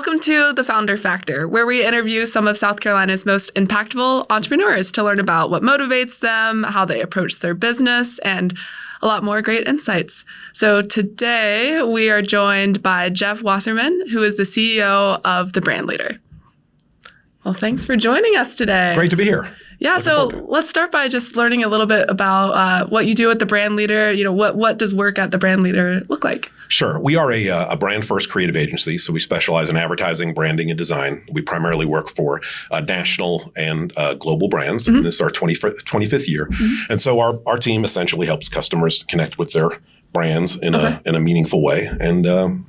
Welcome to The Founder Factor, where we interview some of South Carolina's most impactful entrepreneurs to learn about what motivates them, how they approach their business, and a lot more great insights. So today we are joined by Geoff Wasserman, who is the CEO of The Brand Leader. Well, thanks for joining us today. Great to be here. Yeah, so let's start by just learning a little bit about what you do at The Brand Leader. You know, what does work at The Brand Leader look like? Sure. We are a brand-first creative agency, so we specialize in advertising, branding, and design. We primarily work for national and global brands. Mm-hmm. This is our 25th year. Mm-hmm. And so our team essentially helps customers connect with their brands in a meaningful way. And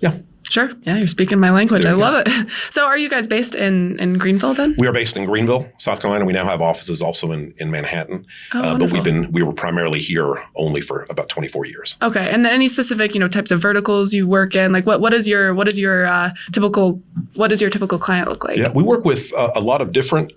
yeah. Sure. Yeah, you're speaking my language. I love it. So are you guys based in Greenville then? We are based in Greenville, South Carolina. We now have offices also in Manhattan. But we were primarily here only for about 24 years. Okay. And then any specific, types of verticals you work in? Like what is your typical client look like? Yeah, we work with a lot of different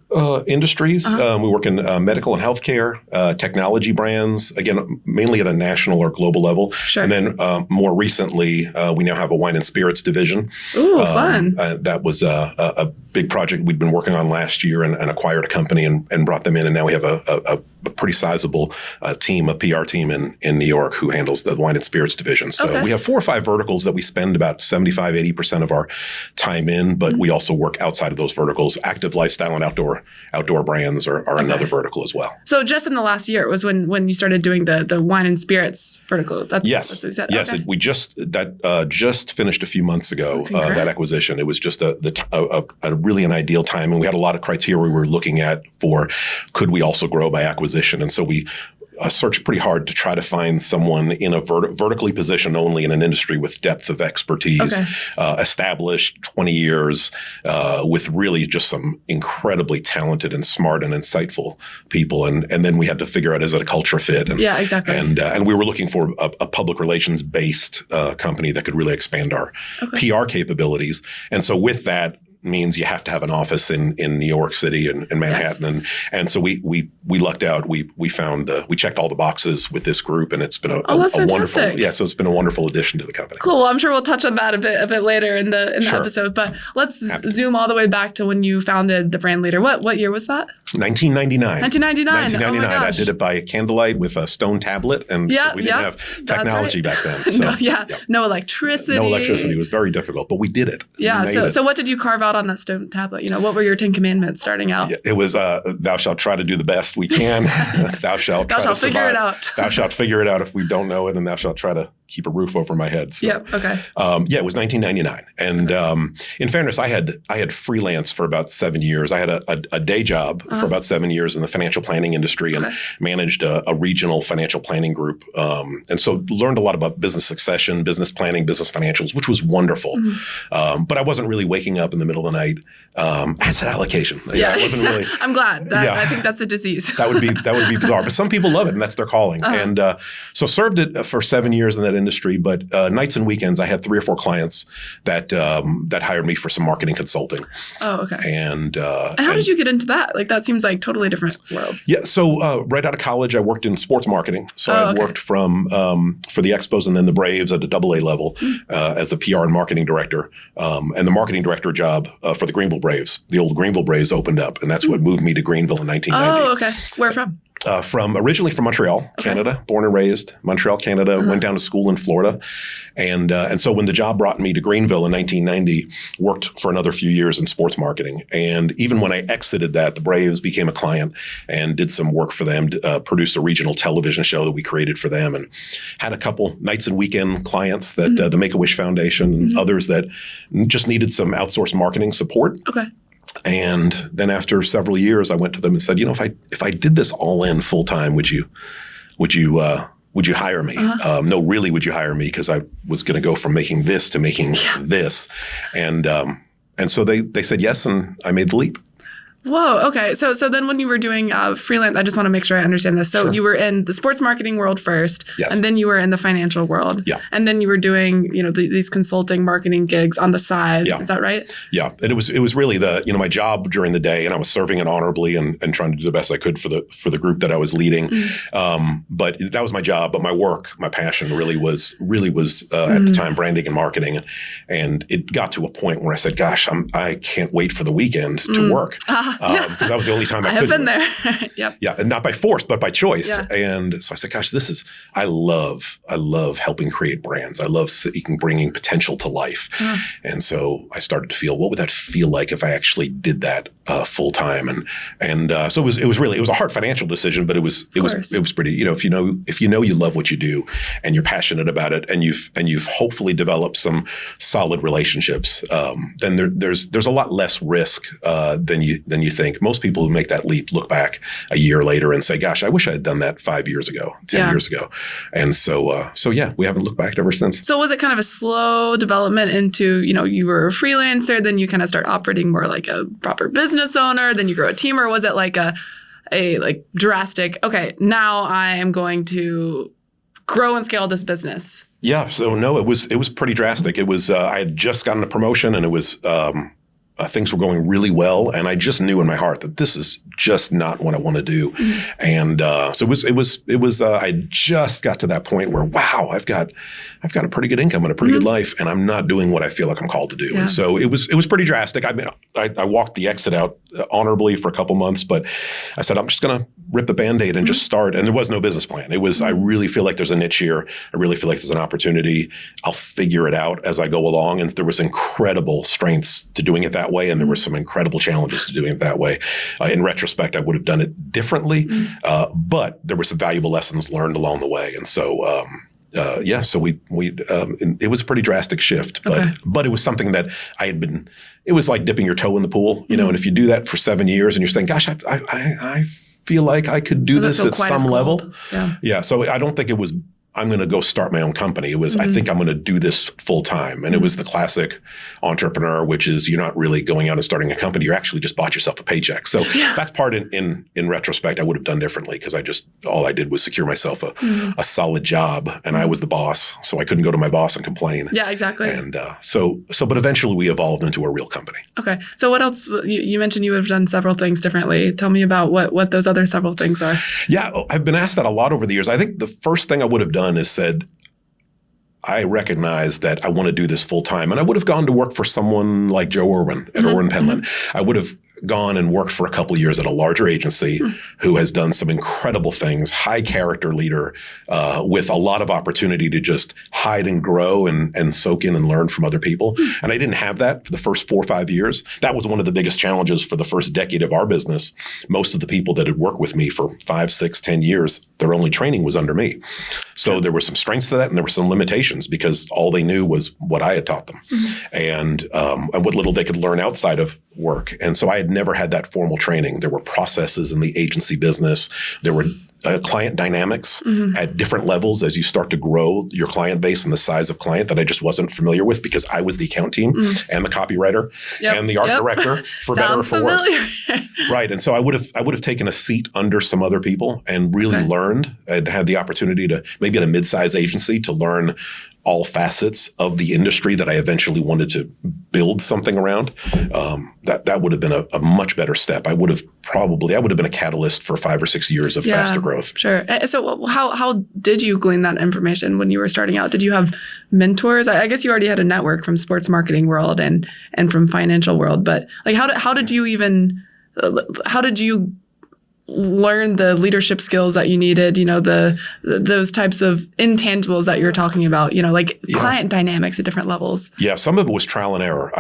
industries. We work in medical and healthcare, technology brands, again, mainly at a national or global level. Sure. And then more recently, we now have a wine and spirits division. Ooh, fun. That was a big project we'd been working on last year and acquired a company and brought them in. And now we have a pretty sizable team, a PR team in New York who handles the wine and spirits division. So we have 4 or 5 verticals that we spend about 75-80% of our time in, but we also work outside of those verticals. Active lifestyle and outdoor brands are another vertical as well. So just in the last year, it was when you started doing the wine and spirits vertical. That's what you said. Yes. We just finished a few months ago, that acquisition. It was just a really an ideal time. And we had a lot of criteria we were looking at for could we also grow by acquisition. And so we searched pretty hard to try to find someone in a vertically positioned only in an industry with depth of expertise, established 20 years, with really just some incredibly talented and smart and insightful people. And then we had to figure out, is it a culture fit? And, yeah, exactly. And we were looking for a public relations based company that could really expand our PR capabilities. And so with that, means you have to have an office in New York City and Manhattan. Yes. And so we lucked out. We found, we checked all the boxes with this group, and it's been a wonderful, so it's been a wonderful addition to the company. Cool. Well, I'm sure we'll touch on that a bit later in the episode, but let's zoom all the way back to when you founded The Brand Leader. What year was that? 1999. 1999. Oh my gosh. I did it by candlelight with a stone tablet, and we didn't have technology back then. So, no electricity. No electricity. It was very difficult, but we did it. Yeah. So what did you carve out on that stone tablet? What were your 10 commandments starting out? It was, thou shalt try to do the best we can. Thou shalt figure it out. Thou shalt figure it out if we don't know it, and thou shalt try to keep a roof over my head. So, it was 1999. And in fairness, I had freelanced for about 7 years. I had a day job for about 7 years in the financial planning industry and managed a regional financial planning group. And so learned a lot about business succession, business planning, business financials, which was wonderful. Mm-hmm. But I wasn't really waking up in the middle of the night. Asset allocation. Yeah. I wasn't really. I'm glad. I think that's a disease. That would be bizarre. But some people love it, and that's their calling. And so served it for 7 years in that industry. But nights and weekends, I had 3 or 4 clients that hired me for some marketing consulting. Oh, okay. And how did you get into that? Like, that seems like totally different worlds. Yeah. So right out of college, I worked in sports marketing. So I worked for the Expos and then the Braves at a AA level as a PR and marketing director. And the marketing director job for the Greenville Braves, the old Greenville Braves, opened up, and that's what moved me to Greenville in 1990. Oh, okay. Where from? Originally from Montreal, Canada, born and raised Montreal, Canada, went down to school in Florida. And so when the job brought me to Greenville in 1990, worked for another few years in sports marketing. And even when I exited that, the Braves became a client and did some work for them, produced a regional television show that we created for them, and had a couple nights and weekend clients that the Make-A-Wish Foundation and others that just needed some outsourced marketing support. Okay. And then after several years, I went to them and said, if I did this all in full time, would you hire me? No, really, would you hire me? Because I was going to go from making this to making this. And so they said yes, and I made the leap. Whoa. Okay. So then when you were doing freelance, I just want to make sure I understand this. So you were in the sports marketing world first, Yes. and then you were in the financial world. Yeah. And then you were doing, these consulting marketing gigs on the side. Yeah. Is that right? Yeah. And it was really my job during the day, and I was serving it honorably and trying to do the best I could for the group that I was leading. But that was my job. But my work, my passion really was at the time branding and marketing. And it got to a point where I said, gosh, I can't wait for the weekend to work. Because that was the only time I could. have been there. Yep. Yeah. And not by force, but by choice. Yeah. And so I said, gosh, I love helping create brands. I love bringing potential to life. And so I started to feel, what would that feel like if I actually did that full time? And so it was a hard financial decision, but it was pretty, if you love what you do and you're passionate about it, and you've hopefully developed some solid relationships, then there's a lot less risk than you think. Most people who make that leap look back a year later and say, gosh, I wish I had done that 5 years ago, 10 years ago. And so yeah, we haven't looked back ever since. So was it kind of a slow development into, you were a freelancer, then you kind of start operating more like a proper business owner, then you grow a team, or was it like a drastic, okay, now I am going to grow and scale this business? Yeah. So no, it was pretty drastic. It was, I had just gotten a promotion, and it was, things were going really well, and I just knew in my heart that this is just not what I want to do. And so it was. I just got to that point where, wow, I've got a pretty good income and a pretty good life, and I'm not doing what I feel like I'm called to do. Yeah. And so it was pretty drastic. I mean, I walked the exit out honorably for a couple months, but I said, I'm just going to rip the Band-Aid and just start. And there was no business plan. It was, I really feel like there's a niche here. I really feel like there's an opportunity. I'll figure it out as I go along. And there was incredible strengths to doing it that way, and there were some incredible challenges to doing it that way. In retrospect, I would have done it differently, but there were some valuable lessons learned along the way. And so, so it was a pretty drastic shift, but it was something that it was like dipping your toe in the pool, and if you do that for 7 years and you're saying, gosh, I feel like I could do this at some level. Yeah. So I don't think it was, I'm going to go start my own company. It was, I think I'm going to do this full time. And it was the classic entrepreneur, which is you're not really going out and starting a company. You actually just bought yourself a paycheck. So that's part in retrospect, I would have done differently, because all I did was secure myself a solid job, and I was the boss. So I couldn't go to my boss and complain. Yeah, exactly. And but eventually we evolved into a real company. Okay. So what else? You mentioned you would have done several things differently. Tell me about what those other several things are. Yeah, I've been asked that a lot over the years. I think the first thing I would have done is said, I recognize that I want to do this full time. And I would have gone to work for someone like Joe Irwin at Irwin Penland. I would have gone and worked for a couple of years at a larger agency who has done some incredible things, high character leader with a lot of opportunity to just hide and grow and soak in and learn from other people. And I didn't have that for the first 4 or 5 years. That was one of the biggest challenges for the first decade of our business. Most of the people that had worked with me for 5, 6, 10 years, their only training was under me. So there were some strengths to that, and there were some limitations, because all they knew was what I had taught them, and what little they could learn outside of work. And so I had never had that formal training. There were processes in the agency business. There were client dynamics at different levels as you start to grow your client base and the size of client that I just wasn't familiar with, because I was the account team and the copywriter and the art director, for better or for worse. Right. And so I would have taken a seat under some other people and really learned. I'd had the opportunity to, maybe at a mid-sized agency, to learn all facets of the industry that I eventually wanted to build something around. That would have been a much better step. I would have been a catalyst for 5 or 6 years of faster growth. Sure. So how did you glean that information when you were starting out? Did you have mentors? I guess you already had a network from sports marketing world and from financial world, but like how did you learn the leadership skills that you needed, those types of intangibles that you're talking about, client dynamics at different levels? Yeah, some of it was trial and error.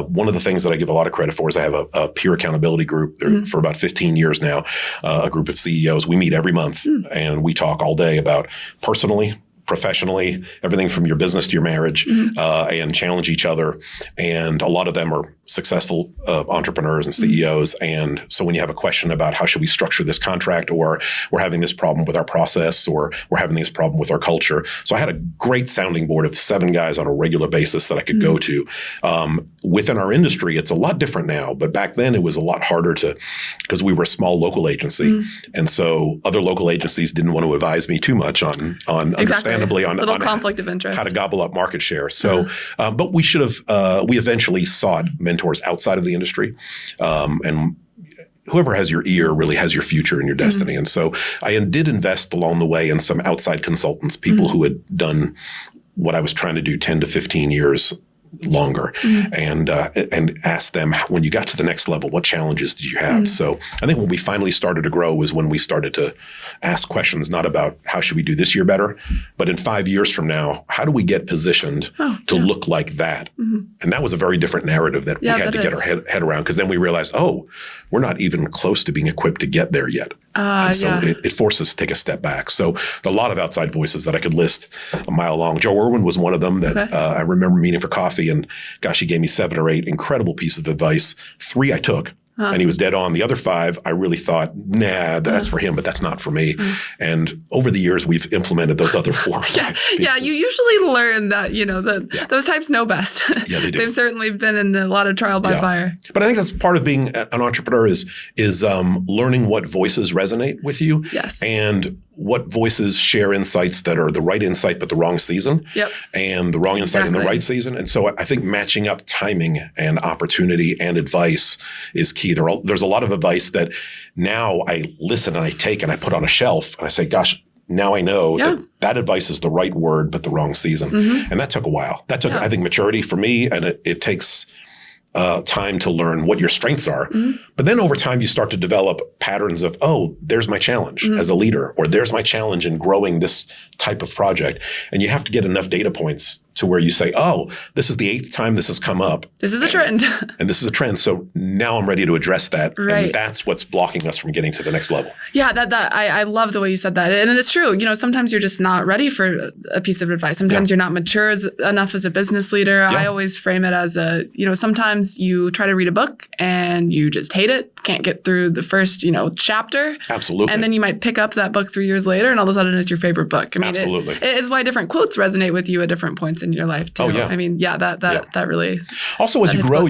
One of the things that I give a lot of credit for is I have a peer accountability group for about 15 years now, a group of CEOs. We meet every month and we talk all day about personally, professionally, everything from your business to your marriage, and challenge each other. And a lot of them are successful entrepreneurs and CEOs. And so when you have a question about how should we structure this contract, or we're having this problem with our process, or we're having this problem with our culture. So I had a great sounding board of 7 guys on a regular basis that I could go to. Within our industry, it's a lot different now, but back then it was a lot harder because we were a small local agency. And so other local agencies didn't want to advise me too much on understandably on conflict of interest, how to gobble up market share. So, but we should have, we eventually sought mentors outside of the industry. And whoever has your ear really has your future and your destiny. And so I did invest along the way in some outside consultants, people who had done what I was trying to do 10 to 15 years longer, and ask them, when you got to the next level, what challenges did you have? So I think when we finally started to grow was when we started to ask questions, not about how should we do this year better, but in 5 years from now, how do we get positioned to look like that? And that was a very different narrative that we had to get our head around, because then we realized, we're not even close to being equipped to get there yet. And so it forced us to take a step back. So a lot of outside voices that I could list a mile long. Joe Irwin was one of them that I remember meeting for coffee, and gosh, he gave me 7 or 8 incredible pieces of advice. 3 I took. And he was dead on. The other 5, I really thought, nah, that's for him, but that's not for me. And over the years, we've implemented those other 4 or 5 pieces. Yeah, you usually learn that, those types know best. Yeah, they do. They've certainly been in a lot of trial by fire. But I think that's part of being an entrepreneur is learning what voices resonate with you. Yes. And what voices share insights that are the right insight but the wrong season. Yep. And the wrong insight in the right season. And so I think matching up timing and opportunity and advice is key. There's a lot of advice that now I listen and I take and I put on a shelf and I say, gosh, now I know that advice is the right word but the wrong season. And that took a while. That took, I think, maturity for me, and it takes time to learn what your strengths are. But then over time, you start to develop patterns of, there's my challenge as a leader, or there's my challenge in growing this type of project. And you have to get enough data points to where you say, this is the 8th time this has come up. This is a trend. And this is a trend. So now I'm ready to address that. Right. And that's what's blocking us from getting to the next level. Yeah, I love the way you said that. And it's true. Sometimes you're just not ready for a piece of advice. Sometimes you're not mature enough as a business leader. I always frame it as sometimes you try to read a book and you just hate it, can't get through the first, chapter. Absolutely. And then you might pick up that book 3 years later and all of a sudden it's your favorite book. I mean, absolutely. It is why different quotes resonate with you at different points in your life too. I mean, that really. Also, as you grow,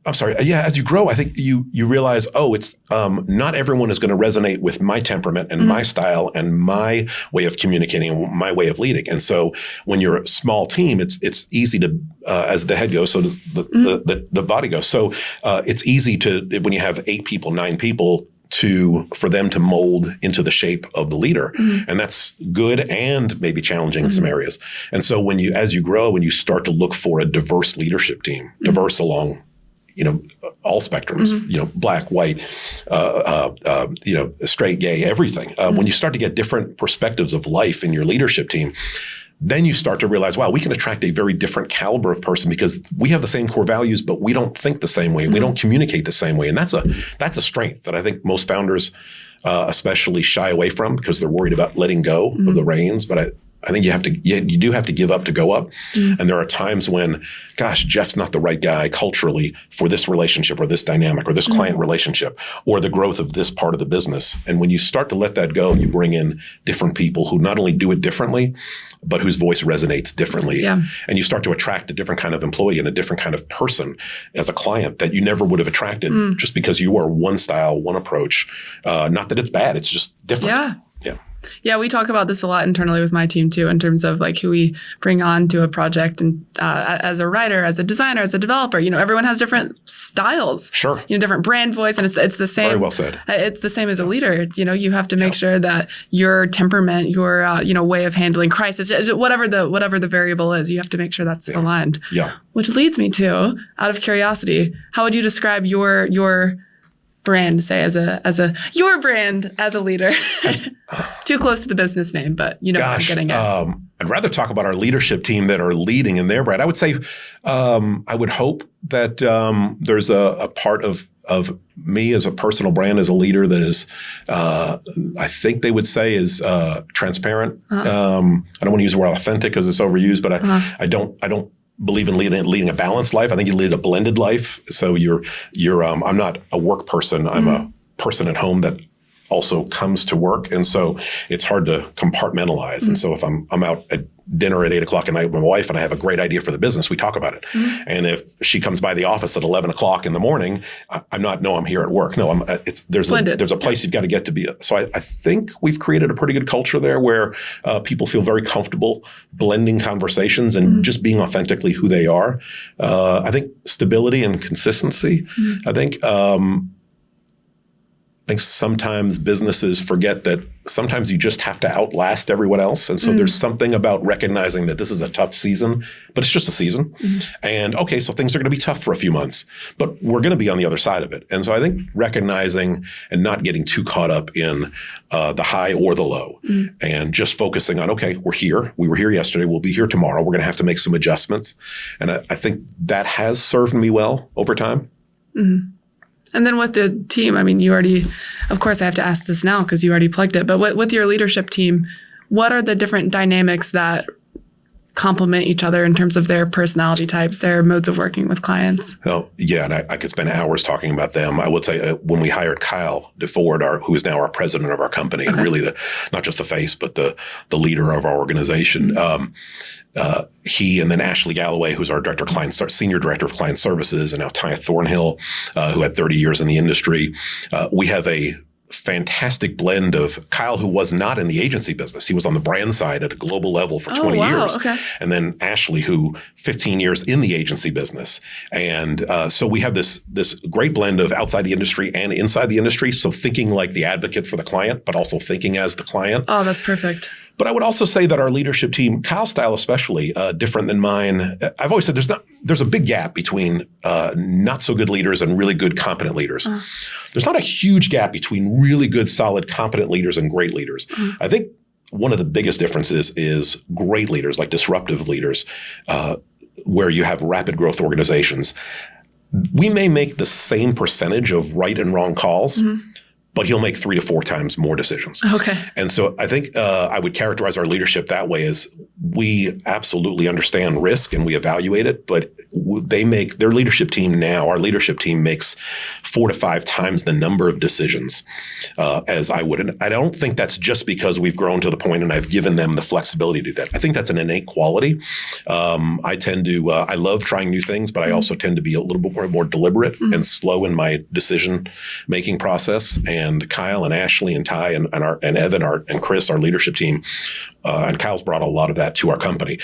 as you grow, I think you realize, it's not everyone is going to resonate with my temperament and my style and my way of communicating and my way of leading. And so when you're a small team, it's easy to, as the head goes, so does the body goes. So it's easy to, when you have 8 people, 9 people, for them to mold into the shape of the leader. And that's good and maybe challenging in some areas. And so as you grow, when you start to look for a diverse leadership team, diverse along, all spectrums, black, white, straight, gay, everything. When you start to get different perspectives of life in your leadership team, then you start to realize, wow, we can attract a very different caliber of person because we have the same core values, but we don't think the same way. We don't communicate the same way. And that's a strength that I think most founders especially shy away from because they're worried about letting go of the reins. But I think you do have to give up to go up. And there are times when, gosh, Geoff's not the right guy culturally for this relationship or this dynamic or this client relationship or the growth of this part of the business. And when you start to let that go, you bring in different people who not only do it differently, but whose voice resonates differently. Yeah. And you start to attract a different kind of employee and a different kind of person as a client that you never would have attracted just because you are one style, one approach. Not that it's bad, it's just different. Yeah. Yeah, we talk about this a lot internally with my team too, in terms of like who we bring on to a project, and as a writer, as a designer, as a developer. Everyone has different styles. Sure. Different brand voice, and it's the same. Very well said. It's the same as a leader. You have to make sure that your temperament, your way of handling crisis, whatever the variable is, you have to make sure that's aligned. Yeah. Which leads me to, out of curiosity, how would you describe your brand, say your brand as a leader? Too close to the business name, but what I'm getting at. I'd rather talk about our leadership team that are leading in their brand. I would say, I would hope that there's a part of me as a personal brand, as a leader that is, I think they would say is transparent. I don't want to use the word authentic because it's overused, but I don't believe in leading a balanced life. I think you lead a blended life. So I'm not a work person. I'm a person at home that also comes to work. And so it's hard to compartmentalize. And so if I'm out at dinner at 8 o'clock at night with my wife and I have a great idea for the business, we talk about it. And if she comes by the office at 11 o'clock in the morning, I'm here at work. No, there's a place you've got to get to be. So I think we've created a pretty good culture there where people feel very comfortable blending conversations and just being authentically who they are. I think stability and consistency. I think sometimes businesses forget that sometimes you just have to outlast everyone else. And so there's something about recognizing that this is a tough season, but it's just a season. And okay, so things are going to be tough for a few months, but we're going to be on the other side of it. And so I think recognizing and not getting too caught up in the high or the low and just focusing on, okay, we're here. We were here yesterday. We'll be here tomorrow. We're going to have to make some adjustments. And I think that has served me well over time. And then with the team, I mean, you already, of course, I have to ask this now because you already plugged it, but with your leadership team, what are the different dynamics that complement each other in terms of their personality types, their modes of working with clients? Oh, yeah, and I could spend hours talking about them. I will tell you, when we hired Kyle DeFord, who is now our president of our company, and really not just the face, but the leader of our organization, he and then Ashley Galloway, who's our senior director of client services, and now Taya Thornhill, who had 30 years in the industry. We have a fantastic blend of Kyle, who was not in the agency business. He was on the brand side at a global level for 20 years. Okay. And then Ashley, who 15 years in the agency business. And so we have this great blend of outside the industry and inside the industry. So thinking like the advocate for the client, but also thinking as the client. Oh, that's perfect. But I would also say that our leadership team, Kyle's style especially, different than mine. I've always said there's a big gap between not so good leaders and really good, competent leaders. There's not a huge gap between really good, solid, competent leaders and great leaders. I think one of the biggest differences is great leaders, like disruptive leaders, where you have rapid growth organizations. We may make the same percentage of right and wrong calls, but he'll make 3 to 4 times more decisions. Okay. And so I think I would characterize our leadership that way as we absolutely understand risk and we evaluate it, but their leadership team now, our leadership team makes 4 to 5 times the number of decisions as I would. And I don't think that's just because we've grown to the point and I've given them the flexibility to do that. I think that's an innate quality. I love trying new things, but I also tend to be a little bit more deliberate and slow in my decision-making process. And Kyle and Ashley and Ty and Evan and Chris, our leadership team, and Kyle's brought a lot of that to our company.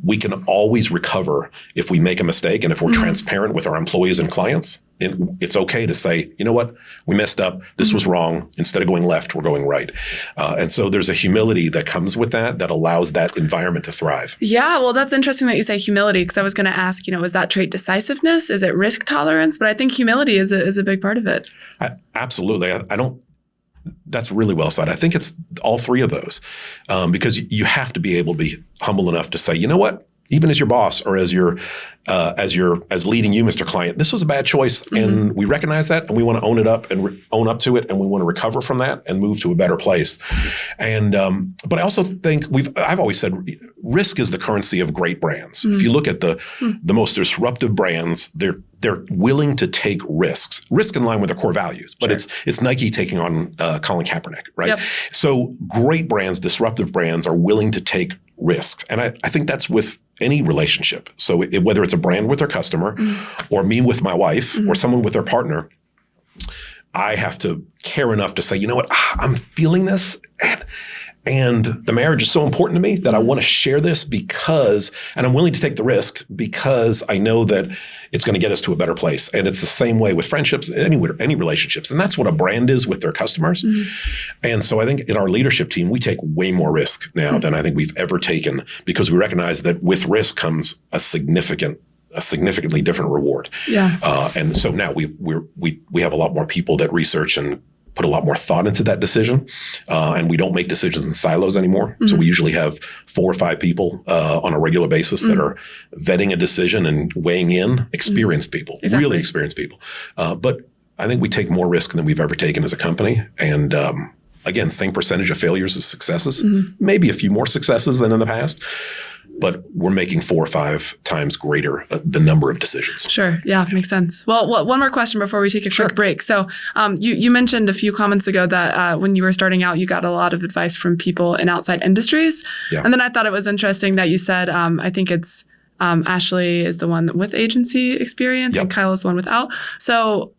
We can always recover if we make a mistake and if we're transparent with our employees and clients. It's okay to say, you know what, we messed up. This was wrong. Instead of going left, we're going right. And so there's a humility that comes with that allows that environment to thrive. Yeah, well, that's interesting that you say humility, because I was going to ask, is that trait decisiveness? Is it risk tolerance? But I think humility is a big part of it. Absolutely. That's really well said. I think it's all 3 of those because you have to be able to be humble enough to say, you know what, even as your boss or as leading you, Mr. Client, this was a bad choice, and we recognize that, and we want to own it up and own up to it, and we want to recover from that and move to a better place. And but I also think I've always said risk is the currency of great brands. If you look at the most disruptive brands, they're willing to take risk in line with their core values. But it's Nike taking on Colin Kaepernick, right? Yep. So great brands, disruptive brands are willing to take risks. And I think that's with any relationship. So whether it's a brand with their customer or me with my wife or someone with their partner, I have to care enough to say, you know what, I'm feeling this. And the marriage is so important to me that I want to share this and I'm willing to take the risk because I know that it's going to get us to a better place. And it's the same way with friendships, any relationships. And that's what a brand is with their customers. And so I think in our leadership team, we take way more risk now than I think we've ever taken because we recognize that with risk comes a significantly different reward. Yeah. And so now we have a lot more people that research and put a lot more thought into that decision. And we don't make decisions in silos anymore. So we usually have 4 or 5 people on a regular basis that are vetting a decision and weighing in, experienced people, really experienced people. But I think we take more risk than we've ever taken as a company. And again, same percentage of failures as successes, maybe a few more successes than in the past. but we're making 4 or 5 times greater the number of decisions. Sure. Yeah, makes sense. Well, one more question before we take a quick break. So you mentioned a few comments ago that when you were starting out, you got a lot of advice from people in outside industries. Yeah. And then I thought it was interesting that you said, I think it's Ashley is the one with agency experience and Kyle is the one without. So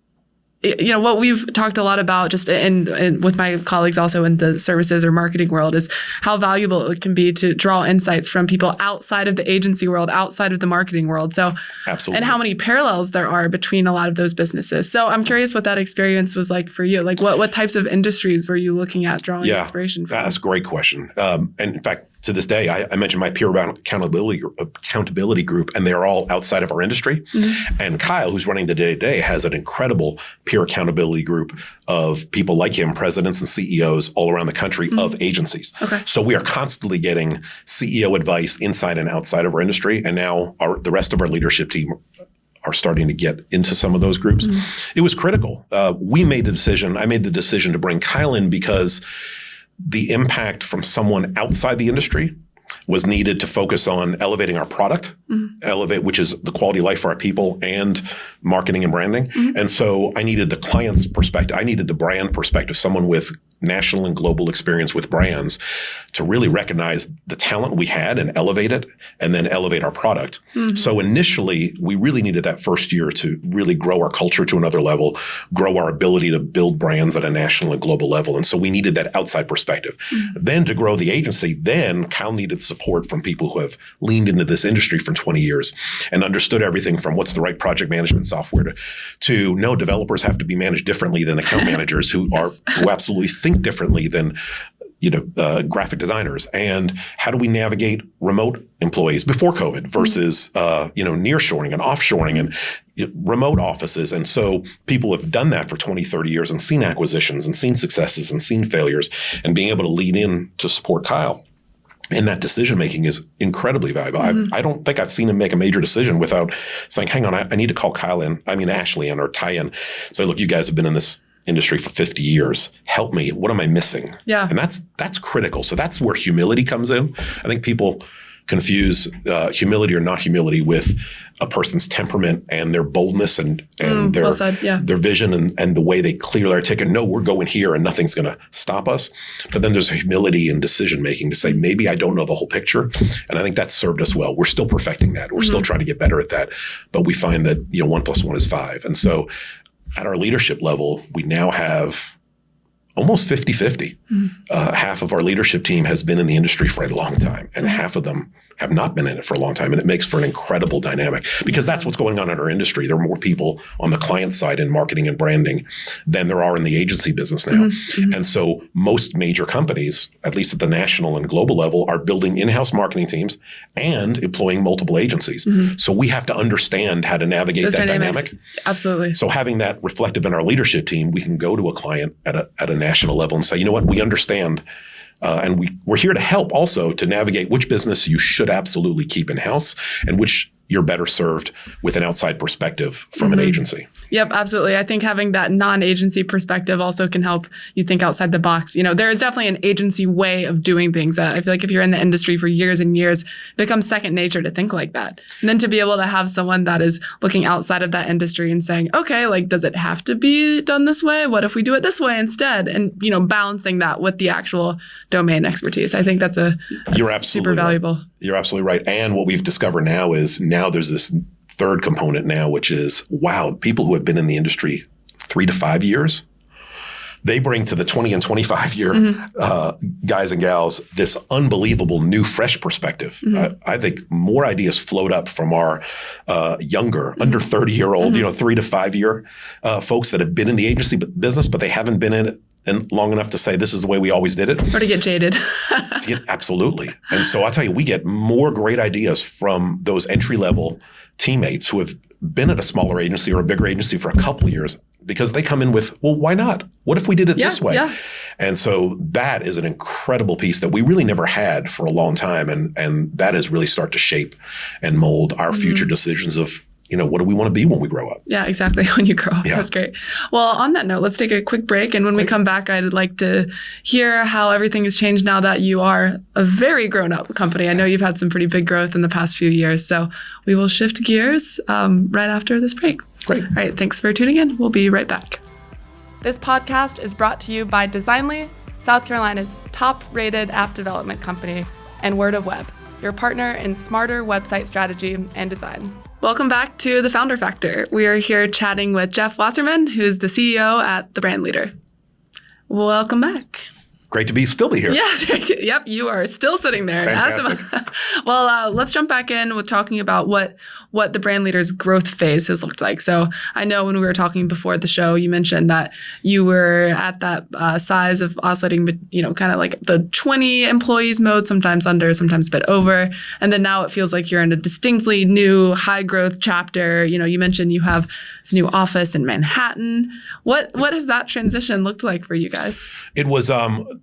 what we've talked a lot about just in with my colleagues also in the services or marketing world is how valuable it can be to draw insights from people outside of the agency world, outside of the marketing world. So, absolutely. And how many parallels there are between a lot of those businesses. So I'm curious what that experience was like for you. Like what types of industries were you looking at drawing inspiration from? That's a great question. And in fact, to this day, I mentioned my peer accountability group, and they're all outside of our industry. Mm-hmm. And Kyle, who's running the day-to-day, has an incredible peer accountability group of people like him, presidents and CEOs all around the country of agencies. Okay. So we are constantly getting CEO advice inside and outside of our industry. And now the rest of our leadership team are starting to get into some of those groups. Mm-hmm. It was critical. I made the decision to bring Kyle in because the impact from someone outside the industry was needed to focus on elevating our product, which is the quality of life for our people, and marketing and branding. Mm-hmm. And so I needed the client's perspective. I needed the brand perspective, someone with national and global experience with brands to really recognize the talent we had and elevate it, and then elevate our product. Mm-hmm. So initially, we really needed that first year to really grow our culture to another level, grow our ability to build brands at a national and global level. And so we needed that outside perspective. Mm-hmm. Then to grow the agency, then Kyle needed support from people who have leaned into this industry for 20 years and understood everything from what's the right project management software to no, developers have to be managed differently than account managers who absolutely think differently than graphic designers. And how do we navigate remote employees before COVID versus nearshoring and offshoring and remote offices? And so people have done that for 20, 30 years and seen acquisitions and seen successes and seen failures, and being able to lean in to support Kyle in that decision making is incredibly valuable. Mm-hmm. I don't think I've seen him make a major decision without saying, hang on, I need to call Ashley in or tie in. Say, look, you guys have been in this industry for 50 years. Help me. What am I missing? Yeah. And that's critical. So that's where humility comes in. I think people confuse humility or not humility with a person's temperament and their boldness and their vision and the way they clear their ticket. No, we're going here and nothing's going to stop us. But then there's humility in decision making to say, maybe I don't know the whole picture. And I think that's served us well. We're still perfecting that. We're still trying to get better at that. But we find that 1 + 1 is 5. And so at our leadership level, we now have almost 50-50. Half of our leadership team has been in the industry for a long time, and half of them have not been in it for a long time. And it makes for an incredible dynamic because that's what's going on in our industry. There are more people on the client side in marketing and branding than there are in the agency business now. Mm-hmm. And so most major companies, at least at the national and global level, are building in-house marketing teams and employing multiple agencies. Mm-hmm. So we have to understand how to navigate that dynamic. Absolutely. So having that reflective in our leadership team, we can go to a client at a national level and say, you know what, we understand. And we're here to help also to navigate which business you should absolutely keep in-house and which you're better served with an outside perspective from an agency. Yep, absolutely. I think having that non-agency perspective also can help you think outside the box. There is definitely an agency way of doing things. I feel like if you're in the industry for years and years, it becomes second nature to think like that. And then to be able to have someone that is looking outside of that industry and saying, okay, does it have to be done this way? What if we do it this way instead? And, balancing that with the actual domain expertise. I think that's super valuable. You're absolutely right. And what we've discovered now is there's this third component now, which is, wow, people who have been in the industry 3 to 5 years, they bring to the 20 and 25 year guys and gals this unbelievable new, fresh perspective. I think more ideas float up from our younger, under 30-year-old, 3 to 5 year folks that have been in the agency business, but they haven't been in it and long enough to say this is the way we always did it. Or to get jaded. Absolutely. And so I'll tell you, we get more great ideas from those entry-level teammates who have been at a smaller agency or a bigger agency for a couple of years because they come in with, well, why not? What if we did it this way? Yeah. And so that is an incredible piece that we really never had for a long time. And that has really started to shape and mold our future decisions of what do we want to be when we grow up? Yeah, exactly. When you grow up. Yeah. That's great. Well, on that note, let's take a quick break. And when we come back, I'd like to hear how everything has changed now that you are a very grown-up company. I know you've had some pretty big growth in the past few years. So we will shift gears right after this break. Great. All right. Thanks for tuning in. We'll be right back. This podcast is brought to you by Designly, South Carolina's top-rated app development company, and Word of Web, your partner in smarter website strategy and design. Welcome back to The Founder Factor. We are here chatting with Geoff Wasserman, who's the CEO at The Brand Leader. Welcome back. Great to still be here. Yes. Yep. You are still sitting there. Fantastic. Well, let's jump back in with talking about what the Brand Leader's growth phase has looked like. So I know when we were talking before the show, you mentioned that you were at that size of oscillating, kind of like the 20 employees mode, sometimes under, sometimes a bit over. And then now it feels like you're in a distinctly new high growth chapter. You mentioned you have this new office in Manhattan. What has that transition looked like for you guys? It was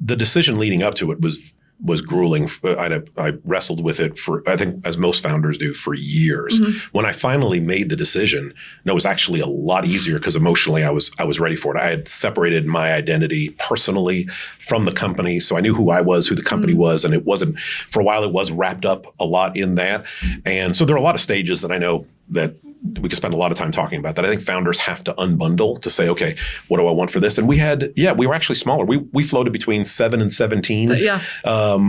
the decision leading up to it was grueling. I wrestled with it for, I think, as most founders do, for years. Mm-hmm. When I finally made the decision, it was actually a lot easier because emotionally I was ready for it. I had separated my identity personally from the company, so I knew who I was, who the company was, and it wasn't, for a while it was wrapped up a lot in that. And so there are a lot of stages that I know that we could spend a lot of time talking about that. I think founders have to unbundle to say, okay, what do I want for this? And we were actually smaller. We floated between 7 and 17,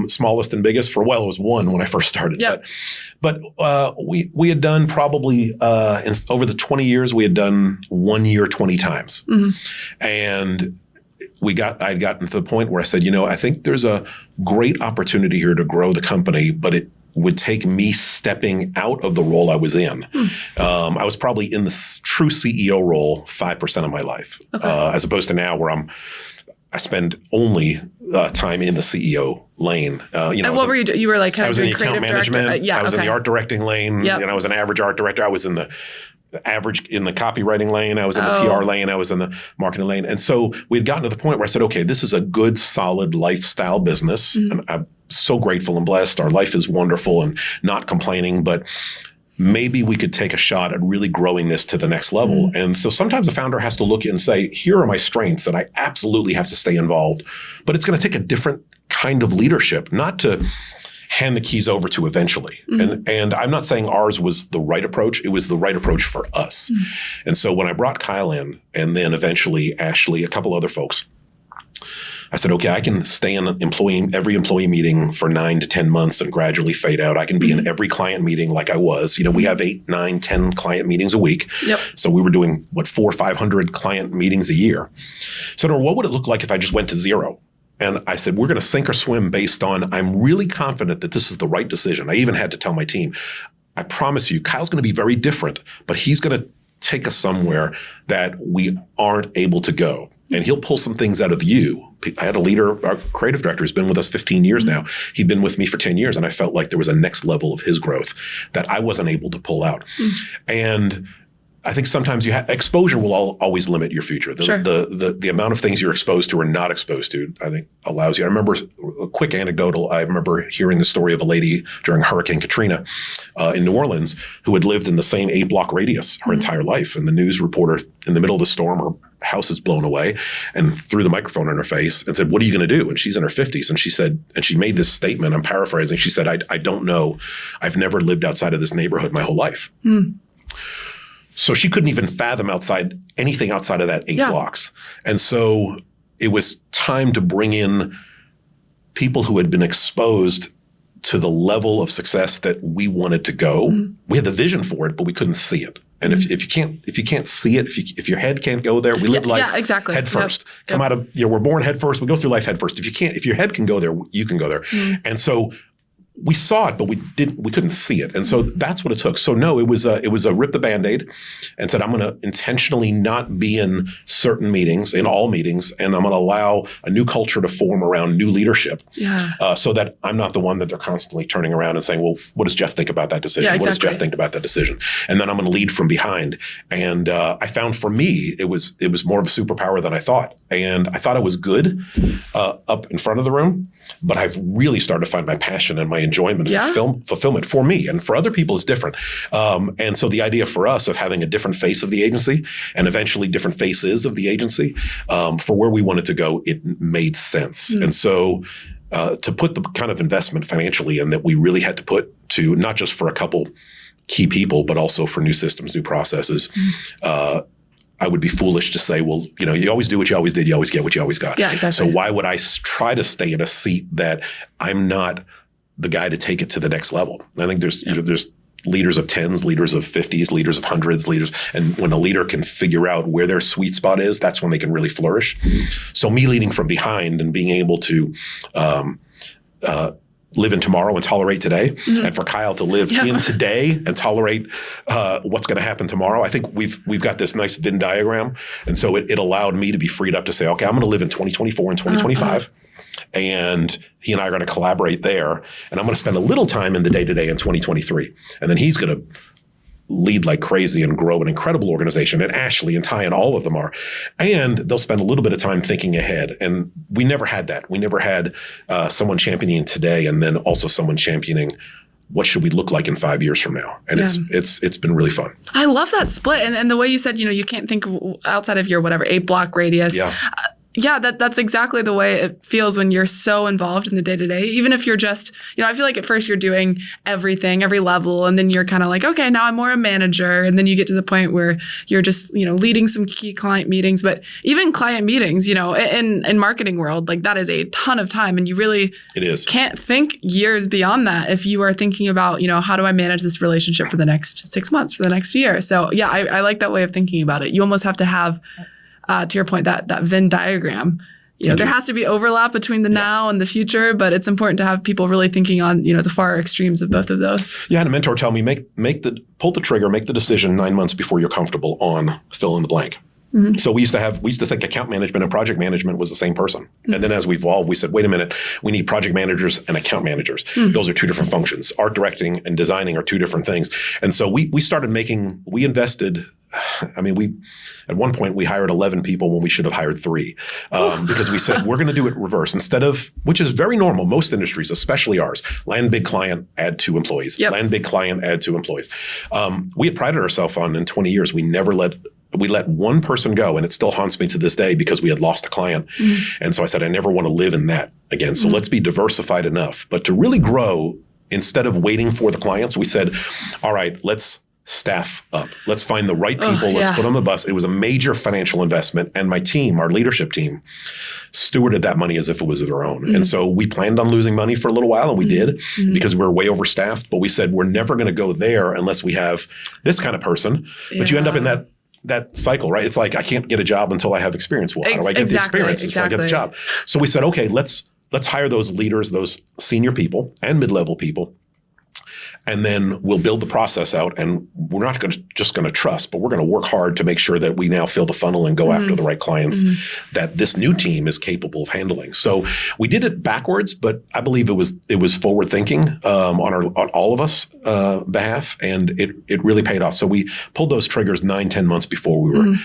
smallest and biggest. For a while, it was 1 when I first started. Yep. But we had done probably, over the 20 years, we had done 1 year 20 times. Mm-hmm. And I'd gotten to the point where I said, I think there's a great opportunity here to grow the company, but it would take me stepping out of the role I was in. I was probably in the true CEO role 5% of my life, as opposed to now where I spend only time in the CEO lane. And what were you doing? You were like kind of doing creative management. I was in the art directing lane. Yep. I was an average art director. I was in the average in the copywriting lane. I was in the PR lane. I was in the marketing lane. And so we had gotten to the point where I said, okay, this is a good, solid lifestyle business. Mm-hmm. And I'm so grateful and blessed. Our life is wonderful and not complaining, but maybe we could take a shot at really growing this to the next level. Mm-hmm. And so sometimes a founder has to look and say, here are my strengths that I absolutely have to stay involved. But it's going to take a different kind of leadership, not to hand the keys over to eventually. Mm-hmm. And I'm not saying ours was the right approach. It was the right approach for us. Mm-hmm. And so when I brought Kyle in, and then eventually Ashley, a couple other folks, I said, okay, I can stay in every employee meeting for 9 to 10 months and gradually fade out. I can be in every client meeting like I was. We have 8, 9, 10 client meetings a week. Yep. So we were doing 400 or 500 client meetings a year. So what would it look like if I just went to 0? And I said, we're going to sink or swim based on, I'm really confident that this is the right decision. I even had to tell my team, I promise you, Kyle's going to be very different, but he's going to take us somewhere that we aren't able to go. And he'll pull some things out of you. I had a leader, our creative director, who's been with us 15 years now. He'd been with me for 10 years, and I felt like there was a next level of his growth that I wasn't able to pull out. And I think sometimes exposure will always limit your future. The amount of things you're exposed to or not exposed to, I think, allows you. I remember a quick anecdotal. I remember hearing the story of a lady during Hurricane Katrina in New Orleans who had lived in the same 8-block radius her entire life. And the news reporter in the middle of the storm, her house is blown away, and threw the microphone in her face and said, what are you going to do? And she's in her 50s. And she said, and she made this statement, I'm paraphrasing. She said, I don't know. I've never lived outside of this neighborhood my whole life. So she couldn't even fathom anything outside of that 8 blocks. And so it was time to bring in people who had been exposed to the level of success that we wanted to go. Mm-hmm. We had the vision for it, but we couldn't see it. And if you can't see it, if your head can't go there, we live life head first. Come out of, we're born head first. We go through life head first. If your head can go there, you can go there. Mm-hmm. And so we saw it, but we couldn't see it. And so that's what it took. So no, it was a rip the Band-Aid and said, I'm going to intentionally not be in certain meetings, in all meetings, and I'm going to allow a new culture to form around new leadership so that I'm not the one that they're constantly turning around and saying, well, what does Geoff think about that decision? Yeah, exactly. What does Geoff think about that decision? And then I'm going to lead from behind. And I found for me, it was more of a superpower than I thought. And I thought I was good up in front of the room, but I've really started to find my passion and my enjoyment, fulfillment for me, and for other people is different. And so the idea for us of having a different face of the agency and eventually different faces of the agency, for where we wanted to go, it made sense. And so to put the kind of investment financially in that we really had to put to not just for a couple key people, but also for new systems, new processes, I would be foolish to say, well, you always do what you always did. You always get what you always got. Yeah, exactly. So why would I try to stay in a seat that I'm not the guy to take it to the next level? I think there's leaders of 10s, leaders of 50s, leaders of 100s, leaders. And when a leader can figure out where their sweet spot is, that's when they can really flourish. So me leading from behind and being able to live in tomorrow and tolerate today, and for Kyle to live in today and tolerate what's going to happen tomorrow. I think we've got this nice Venn diagram, and so it allowed me to be freed up to say, okay, I'm going to live in 2024 and 2025, and he and I are going to collaborate there, and I'm going to spend a little time in the day-to-day in 2023, and then he's going to lead like crazy and grow an incredible organization. And Ashley and Ty and all of them are. And they'll spend a little bit of time thinking ahead. And we never had that. We never had someone championing today and then also someone championing what should we look like in 5 years from now. And it's been really fun. I love that split. And the way you said, you can't think outside of your 8-block radius. Yeah, that's exactly the way it feels when you're so involved in the day-to-day. Even if you're just, I feel like at first you're doing everything, every level, and then you're kind of like, okay, now I'm more a manager. And then you get to the point where you're just, leading some key client meetings. But even client meetings, in marketing world, like that is a ton of time. And you really can't think years beyond that if you are thinking about, how do I manage this relationship for the next 6 months, for the next year? So yeah, I like that way of thinking about it. You almost have to have to your point, that Venn diagram, there has to be overlap between the now and the future, but it's important to have people really thinking on, the far extremes of both of those. Yeah, I had a mentor tell me, pull the trigger, make the decision 9 months before you're comfortable on fill in the blank. So we used to think account management and project management was the same person. And then as we evolved, we said, wait a minute, we need project managers and account managers. Those are two different functions. Art directing and designing are two different things. And so we invested. At one point we hired 11 people when we should have hired 3, because we said we're going to do it reverse instead of, which is very normal. Most industries, especially ours, land big client, add 2 employees, land big client, add 2 employees. We had prided ourselves on in 20 years, we let one person go, and it still haunts me to this day because we had lost a client. And so I said, I never want to live in that again. So let's be diversified enough, but to really grow, instead of waiting for the clients, we said, all right, let's staff up. Let's find the right people. Let's put on the bus. It was a major financial investment. And my team, our leadership team, stewarded that money as if it was their own. And so we planned on losing money for a little while, and we did because we were way overstaffed. But we said, we're never going to go there unless we have this kind of person. But you end up in that cycle, right? It's like, I can't get a job until I have experience. Well, how do I get the experience until I get the job? So we said, okay, let's hire those leaders, those senior people and mid-level people. And then we'll build the process out, and we're not just going to trust, but we're going to work hard to make sure that we now fill the funnel and go after the right clients that this new team is capable of handling. So we did it backwards, but I believe it was forward thinking on all of us behalf, and it really paid off. So we pulled those triggers 9-10 months before we were,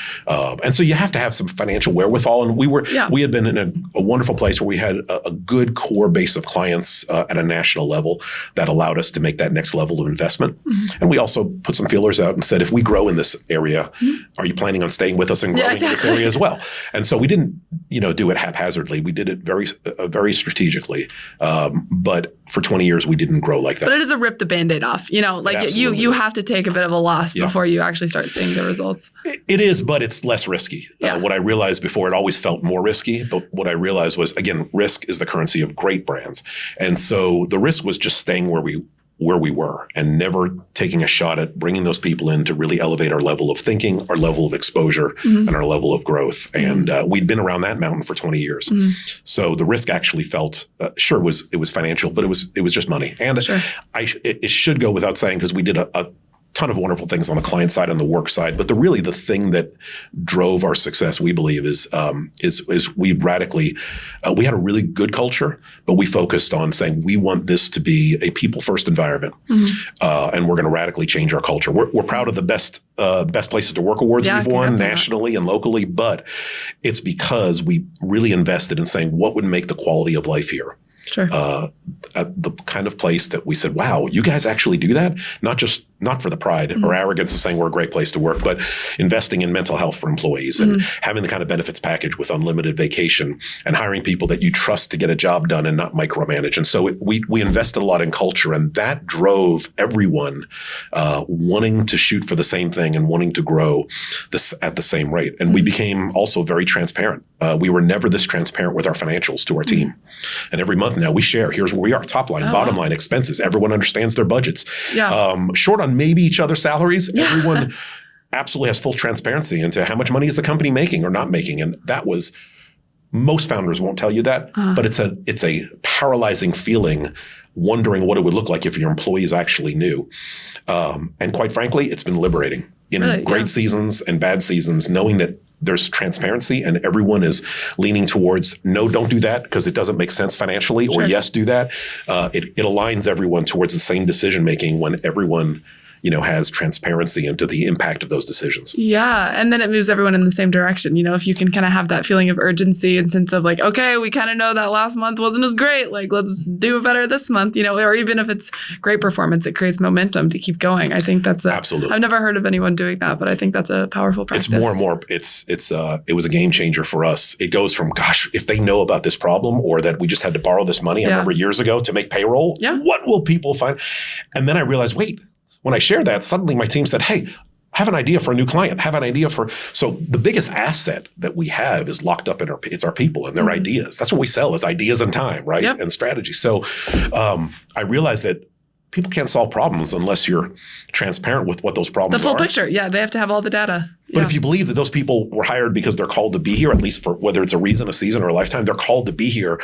and so you have to have some financial wherewithal. And we had been in a wonderful place where we had a good core base of clients at a national level that allowed us to make that next level of investment. And we also put some feelers out and said, if we grow in this area, are you planning on staying with us and growing in this area as well? And so we didn't, do it haphazardly. We did it very strategically. But for 20 years, we didn't grow like that. But it is a rip the Band-Aid off. You have to take a bit of a loss before you actually start seeing the results. It is, but it's less risky. What I realized before, it always felt more risky. But what I realized was, again, risk is the currency of great brands. And so the risk was just staying where we were and never taking a shot at bringing those people in to really elevate our level of thinking, our level of exposure, and our level of growth. And we'd been around that mountain for 20 years. So the risk actually felt, it was financial, but it was just money. And it should go without saying, because we did a ton of wonderful things on the client side and the work side. But the thing that drove our success, we believe, is we radically, we had a really good culture, but we focused on saying we want this to be a people first environment. And we're going to radically change our culture. We're proud of the best places to work awards we've won nationally and locally, but it's because we really invested in saying what would make the quality of life here the kind of place that we said, wow, you guys actually do that? Not for the pride or arrogance of saying we're a great place to work, but investing in mental health for employees and having the kind of benefits package with unlimited vacation and hiring people that you trust to get a job done and not micromanage. And so we invested a lot in culture, and that drove everyone wanting to shoot for the same thing and wanting to grow this at the same rate. And we became also very transparent. We were never this transparent with our financials to our team. And every month now we share, here's where we are, top line, bottom line, expenses. Everyone understands their budgets. Short on maybe each other's salaries, everyone absolutely has full transparency into how much money is the company making or not making. And that was, most founders won't tell you that, but it's a paralyzing feeling, wondering what it would look like if your employees actually knew. And quite frankly, it's been liberating in great seasons and bad seasons, knowing that there's transparency and everyone is leaning towards, no, don't do that because it doesn't make sense financially, or yes, do that. It aligns everyone towards the same decision-making when everyone has transparency into the impact of those decisions. Yeah. And then it moves everyone in the same direction. If you can kind of have that feeling of urgency and sense of like, okay, we kind of know that last month wasn't as great. Like, let's do better this month, or even if it's great performance, it creates momentum to keep going. I think that's absolutely. I've never heard of anyone doing that, but I think that's a powerful practice. It's more and more, it was a game changer for us. It goes from, gosh, if they know about this problem or that we just had to borrow this money, I remember years ago to make payroll, what will people find? And then I realized, wait, when I shared that, suddenly my team said, hey, have an idea for a new client, so the biggest asset that we have is locked up in it's our people and their ideas. That's what we sell, is ideas and time, right? And strategy. So I realized that people can't solve problems unless you're transparent with what those problems are. The full picture. Yeah, they have to have all the data. But if you believe that those people were hired because they're called to be here, at least for whether it's a reason, a season, or a lifetime, they're called to be here.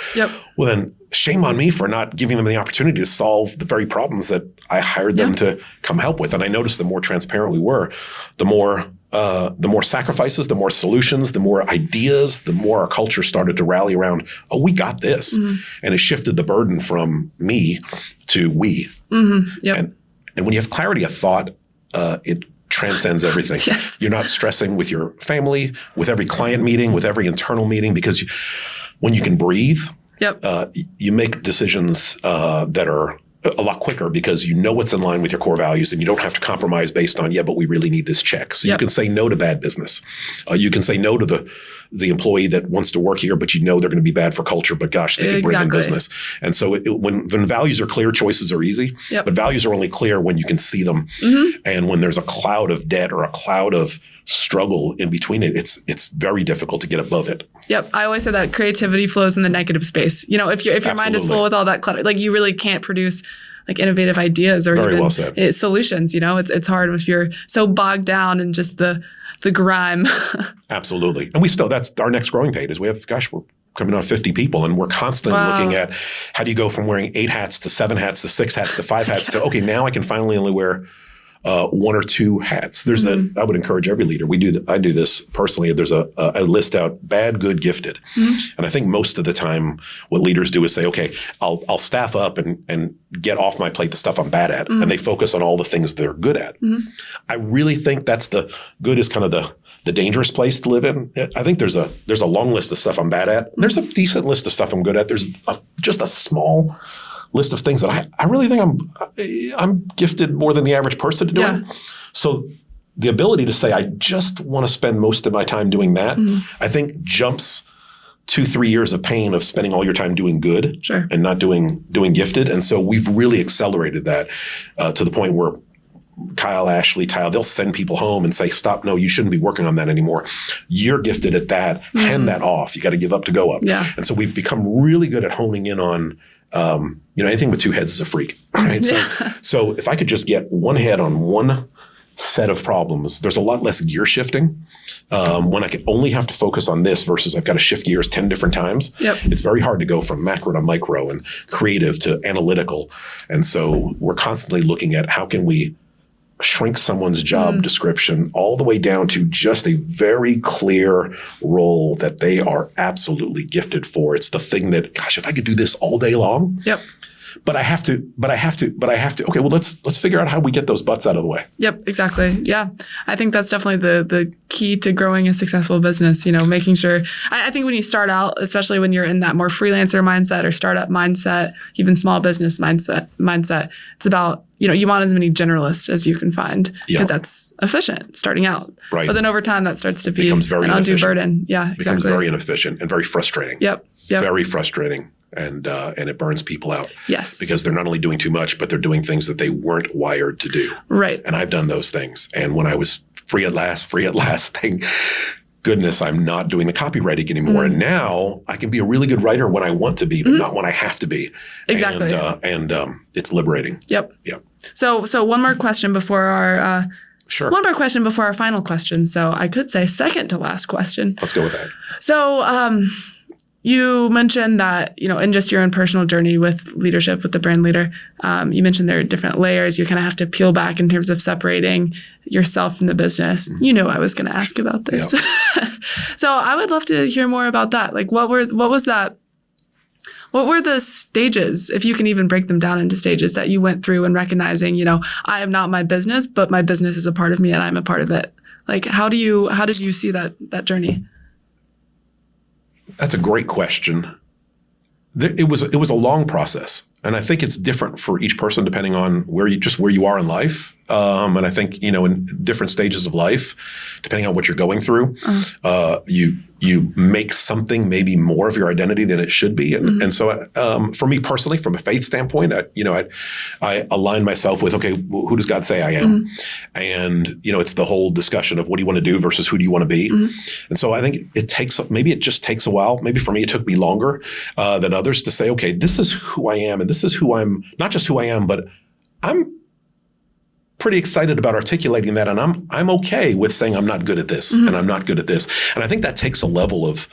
Well, then shame on me for not giving them the opportunity to solve the very problems that I hired them to come help with. And I noticed the more transparent we were, the more sacrifices, the more solutions, the more ideas, the more our culture started to rally around, oh, we got this. And it shifted the burden from me to we. And when you have clarity of thought, it transcends everything. You're not stressing with your family, with every client meeting, with every internal meeting, because when you can breathe, you make decisions that are a lot quicker because you know what's in line with your core values and you don't have to compromise based on, but we really need this check. So you can say no to bad business. You can say no to the employee that wants to work here, but they're going to be bad for culture, but gosh, they can bring in business. And so when values are clear, choices are easy, but values are only clear when you can see them. And when there's a cloud of debt or a cloud of struggle in between it, it's very difficult to get above it. I always say that creativity flows in the negative space. If your mind is full with all that clutter, like you really can't produce like innovative ideas or very even well said. Solutions. It's hard if you're so bogged down in just the grime. Absolutely. And that's our next growing pain is we're coming on 50 people and we're constantly looking at how do you go from wearing 8 hats to 7 hats to 6 hats to 5 hats to, okay, now I can finally only wear 1 or 2 hats. There's I would encourage every leader. I do this personally. There's a list out, bad, good, gifted. And I think most of the time what leaders do is say, okay, I'll staff up and get off my plate the stuff I'm bad at. And they focus on all the things they're good at. I really think that's the good is kind of the dangerous place to live in. I think there's a long list of stuff I'm bad at. There's a decent list of stuff I'm good at. There's just a small list of things that I really think I'm gifted more than the average person to doing. So the ability to say, I just want to spend most of my time doing that, I think jumps 2-3 years of pain of spending all your time doing good and not doing gifted. And so we've really accelerated that to the point where Kyle, Ashley, Tyler, they'll send people home and say, stop, no, you shouldn't be working on that anymore. You're gifted at that. Hand that off. You got to give up to go up. And so we've become really good at honing in on anything with 2 heads is a freak, right? So if I could just get one head on one set of problems, there's a lot less gear shifting. When I can only have to focus on this versus I've got to shift gears 10 different times, it's very hard to go from macro to micro and creative to analytical. And so we're constantly looking at how can we shrink someone's job description all the way down to just a very clear role that they are absolutely gifted for. It's the thing that, gosh, if I could do this all day long, but I have to. Okay, well, let's figure out how we get those butts out of the way. Yep, exactly. Yeah, I think that's definitely the key to growing a successful business. Making sure. I think when you start out, especially when you're in that more freelancer mindset or startup mindset, even small business mindset, it's about you want as many generalists as you can find because that's efficient starting out. Right. But then over time, that starts to be an undue burden. Yeah, exactly. Becomes very inefficient and very frustrating. Yep. Very frustrating. And it burns people out. Yes. Because they're not only doing too much, but they're doing things that they weren't wired to do. Right. And I've done those things. And when I was free at last, thank goodness I'm not doing the copywriting anymore. And now I can be a really good writer when I want to be, but not when I have to be. Exactly. And it's liberating. Yep. Yep. So one more question before our Sure. One more question before our final question. So I could say second to last question. Let's go with that. So you mentioned that, in just your own personal journey with leadership, with the brand leader, you mentioned there are different layers. You kind of have to peel back in terms of separating yourself from the business. You know I was going to ask about this. Yep. So I would love to hear more about that. Like what were the stages, if you can even break them down into stages, that you went through in recognizing, I am not my business, but my business is a part of me and I'm a part of it? Like how did you see that journey? That's a great question. It was a long process, and I think it's different for each person depending on where you are in life. And I think in different stages of life, depending on what you're going through, you make something maybe more of your identity than it should be. And so for me personally, from a faith standpoint, I align myself with, okay, who does God say I am? And it's the whole discussion of what do you want to do versus who do you want to be? And so I think it just takes a while. Maybe for me, it took me longer than others to say, okay, this is who I am, and this is who I'm, not just who I am, but I'm pretty excited about articulating that, and I'm okay with saying I'm not good at this and I'm not good at this. And I think that takes a level of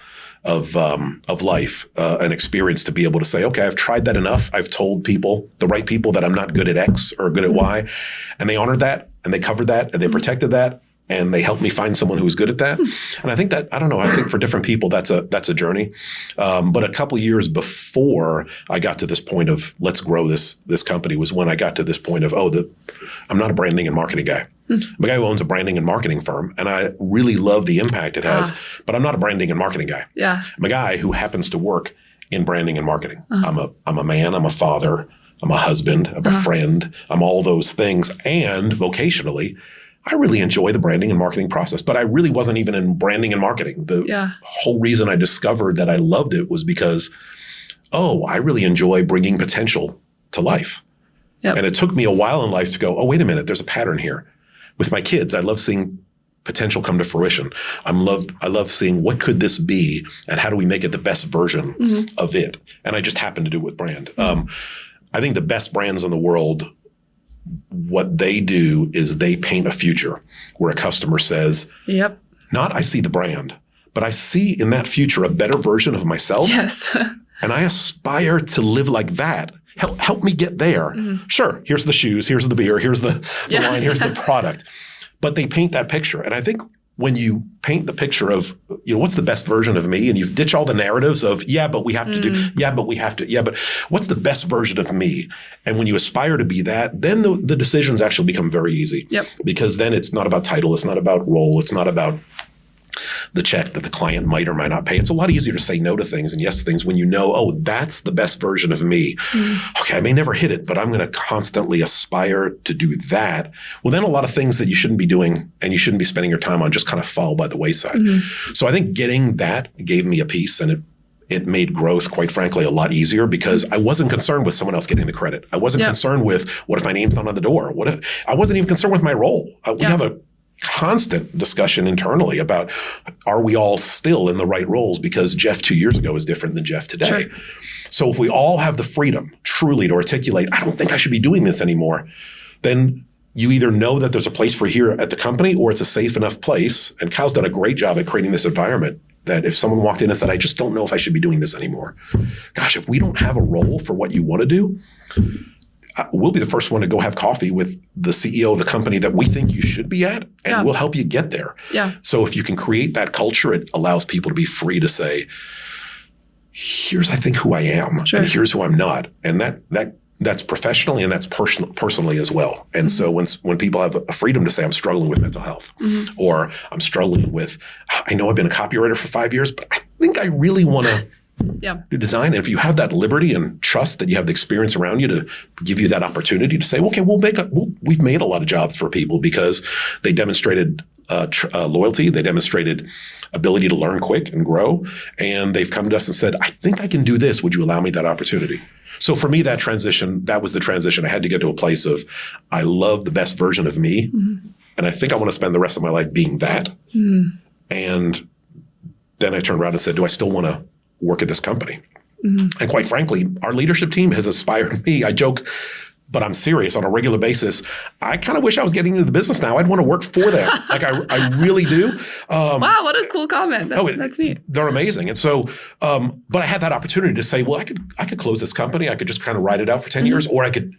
life, an experience to be able to say, okay, I've tried that enough. I've told the right people that I'm not good at X or good at Y, and they honored that and they covered that and they protected that. And they helped me find someone who was good at that. And I think that, I don't know, I think for different people, that's a journey. But a couple of years before I got to this point of let's grow this company was when I got to this point of, I'm not a branding and marketing guy. I'm a guy who owns a branding and marketing firm, and I really love the impact it has, but I'm not a branding and marketing guy. Yeah. I'm a guy who happens to work in branding and marketing. I'm a man, I'm a father, I'm a husband, I'm a friend, I'm all those things. And vocationally, I really enjoy the branding and marketing process, but I really wasn't even in branding and marketing. The whole reason I discovered that I loved it was because, I really enjoy bringing potential to life. Yep. And it took me a while in life to go, wait a minute, there's a pattern here. With my kids, I love seeing potential come to fruition. I love seeing what could this be and how do we make it the best version of it. And I just happen to do it with brand. I think the best brands in the world, what they do is they paint a future where a customer says, not I see the brand, but I see in that future a better version of myself. Yes. And I aspire to live like that. Help me get there. Sure, here's the shoes, here's the beer, here's the wine, here's the product. But they paint that picture. And I think when you paint the picture of, what's the best version of me, and you ditch all the narratives of, but we have to do, but we have to, but what's the best version of me? And when you aspire to be that, then the decisions actually become very easy. Yep. Because then it's not about title, it's not about role, it's not about the check that the client might or might not pay. It's a lot easier to say no to things and yes to things when you know, that's the best version of me. Okay, I may never hit it, but I'm going to constantly aspire to do that. Well, then a lot of things that you shouldn't be doing and you shouldn't be spending your time on just kind of fall by the wayside. So I think getting that gave me a piece, and it made growth, quite frankly, a lot easier because I wasn't concerned with someone else getting the credit. I wasn't concerned with what if my name's not on the door? I wasn't even concerned with my role. We have a constant discussion internally about, are we all still in the right roles? Because Geoff 2 years ago is different than Geoff today. Sure. So if we all have the freedom truly to articulate, I don't think I should be doing this anymore, then you either know that there's a place for here at the company or it's a safe enough place. And Cal's done a great job at creating this environment that if someone walked in and said, I just don't know if I should be doing this anymore. Gosh, if we don't have a role for what you want to do, we'll be the first one to go have coffee with the CEO of the company that we think you should be at, and we'll help you get there. Yeah. So if you can create that culture, it allows people to be free to say, here's, I think, who I am, and here's who I'm not. And that that's professionally and that's personally as well. And so when people have a freedom to say, I'm struggling with mental health, or I'm struggling with, I know I've been a copywriter for 5 years, but I think I really want to do design. And if you have that liberty and trust that you have the experience around you to give you that opportunity to say, okay, we've made a lot of jobs for people because they demonstrated loyalty, they demonstrated ability to learn quick and grow, and they've come to us and said, I think I can do this. Would you allow me that opportunity? So for me, that was the transition. I had to get to a place of, I love the best version of me, and I think I want to spend the rest of my life being that. And then I turned around and said, do I still want to work at this company? And quite frankly, our leadership team has inspired me. I joke, but I'm serious on a regular basis. I kind of wish I was getting into the business now. I'd want to work for them. Like I really do. Wow, what a cool comment. That's neat. They're amazing. And so, but I had that opportunity to say, well, I could close this company. I could just kind of ride it out for 10 years, or I could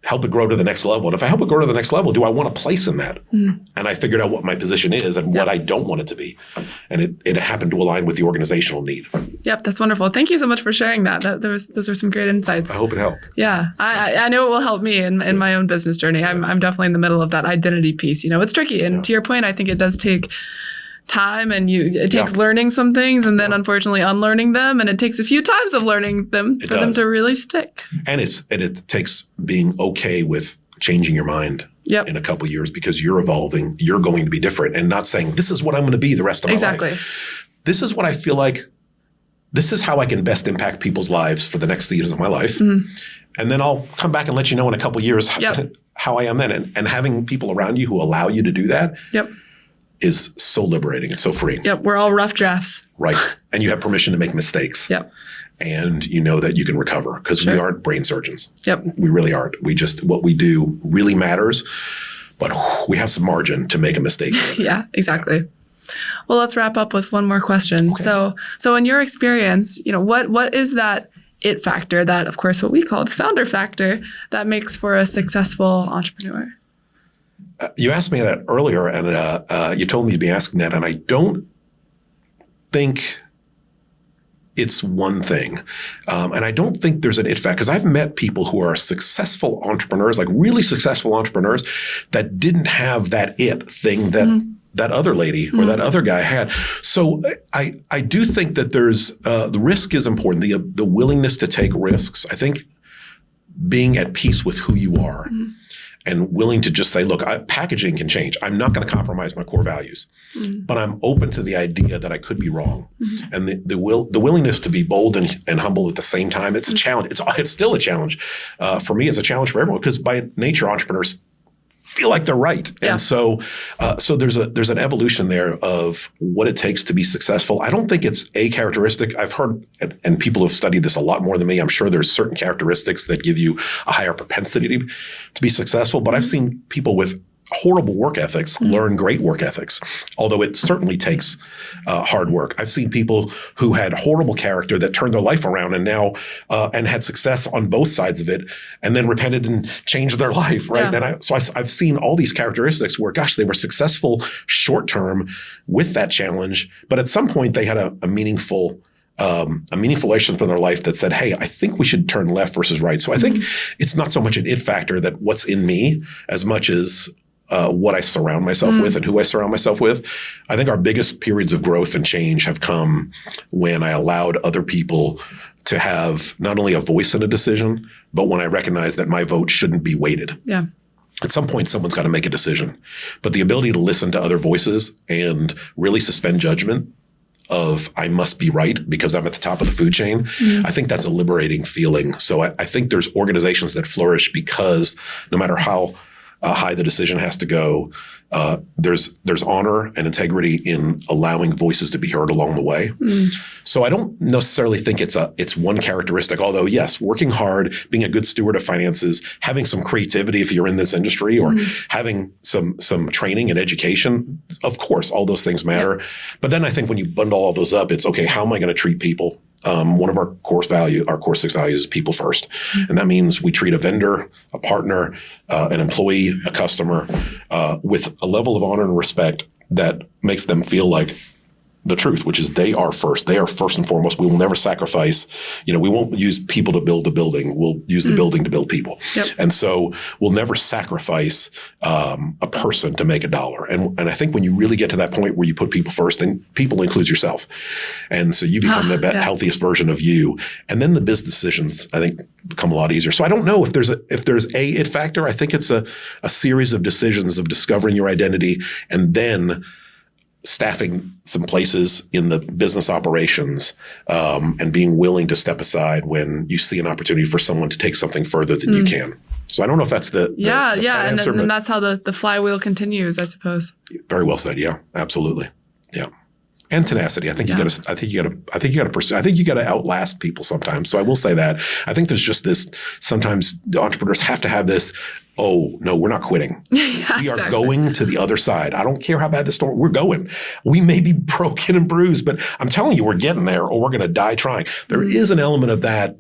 help it grow to the next level. And if I help it grow to the next level, do I want a place in that? And I figured out what my position is and what I don't want it to be. And it happened to align with the organizational need. Yep, that's wonderful. Thank you so much for sharing that. Those are some great insights. I hope it helped. Yeah, I know it will help me in my own business journey. I'm definitely in the middle of that identity piece. It's tricky. And to your point, I think it does take time, and it takes learning some things and then unfortunately unlearning them, and it takes a few times of learning them for them to really stick. And it takes being okay with changing your mind in a couple of years, because you're evolving, you're going to be different, and not saying this is what I'm going to be the rest of my life. This is what I feel like, this is how I can best impact people's lives for the next seasons of my life. And then I'll come back and let you know in a couple of years how I am then. And having people around you who allow you to do that is so liberating. It's so freeing. Yep. We're all rough drafts. Right. And you have permission to make mistakes. Yep. And you know that you can recover, because we aren't brain surgeons. Yep. We really aren't. What we do really matters, but we have some margin to make a mistake. Yeah, exactly. Well, let's wrap up with one more question. Okay. So in your experience, what is that it factor, that, of course, what we call the founder factor, that makes for a successful entrepreneur? You asked me that earlier, and you told me to be asking that, and I don't think it's one thing. And I don't think there's an it factor, because I've met people who are successful entrepreneurs, like really successful entrepreneurs, that didn't have that it thing that other lady or that other guy had. So I do think that there's the risk is important, the willingness to take risks. I think being at peace with who you are and willing to just say, look, packaging can change. I'm not going to compromise my core values, but I'm open to the idea that I could be wrong. And the willingness to be bold and humble at the same time. It's a challenge. It's still a challenge. For me, it's a challenge for everyone, because by nature, entrepreneurs feel like they're right. Yeah. And so there's an evolution there of what it takes to be successful. I don't think it's a characteristic. I've heard, and people have studied this a lot more than me, I'm sure there's certain characteristics that give you a higher propensity to be successful. But I've seen people with horrible work ethics learn great work ethics, although it certainly takes hard work. I've seen people who had horrible character that turned their life around and now and had success on both sides of it, and then repented and changed their life, right? Yeah. And I've seen all these characteristics where, gosh, they were successful short term with that challenge, but at some point they had a meaningful relationship in their life that said, hey, I think we should turn left versus right. So I think it's not so much an it factor that what's in me as much as what I surround myself with and who I surround myself with. I think our biggest periods of growth and change have come when I allowed other people to have not only a voice in a decision, but when I recognized that my vote shouldn't be weighted. Yeah. At some point, someone's got to make a decision. But the ability to listen to other voices and really suspend judgment of I must be right because I'm at the top of the food chain, I think that's a liberating feeling. So I think there's organizations that flourish because no matter how high the decision has to go, there's honor and integrity in allowing voices to be heard along the way. So I don't necessarily think it's one characteristic, although yes, working hard, being a good steward of finances, having some creativity if you're in this industry, or having some training and education, of course, all those things matter. Yeah. But then I think when you bundle all those up, it's okay, how am I going to treat people? One of our core 6 values is people first. And that means we treat a vendor, a partner, an employee, a customer with a level of honor and respect that makes them feel like the truth, which is they are first. They are first and foremost. We will never sacrifice. We won't use people to build the building. We'll use the building to build people. Yep. And so we'll never sacrifice a person to make a dollar. And I think when you really get to that point where you put people first, then people includes yourself. And so you become the healthiest version of you. And then the business decisions, I think, become a lot easier. So I don't know if there's a it factor. I think it's a series of decisions of discovering your identity and then staffing some places in the business operations and being willing to step aside when you see an opportunity for someone to take something further than you can. So I don't know if that's the answer, and that's how the flywheel continues, I suppose. Very well said. Yeah, absolutely. Yeah. And tenacity. I think you got to pursue. I think you got to outlast people sometimes. So I will say that. I think there's just this. Sometimes the entrepreneurs have to have this. Oh no, we're not quitting. We are going to the other side. I don't care how bad the storm. We're going. We may be broken and bruised, but I'm telling you, we're getting there, or we're going to die trying. There is an element of that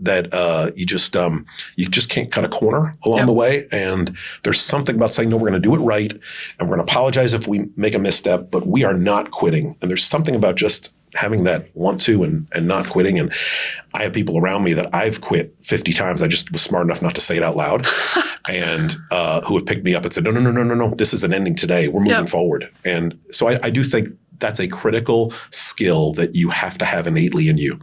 you just can't cut a corner along the way. And there's something about saying no, we're going to do it right, and we're going to apologize if we make a misstep, but we are not quitting. And there's something about just having that want to and not quitting. And I have people around me that I've quit 50 times. I just was smart enough not to say it out loud and who have picked me up and said, no, this is an ending today. We're moving forward. And so I do think that's a critical skill that you have to have innately in you.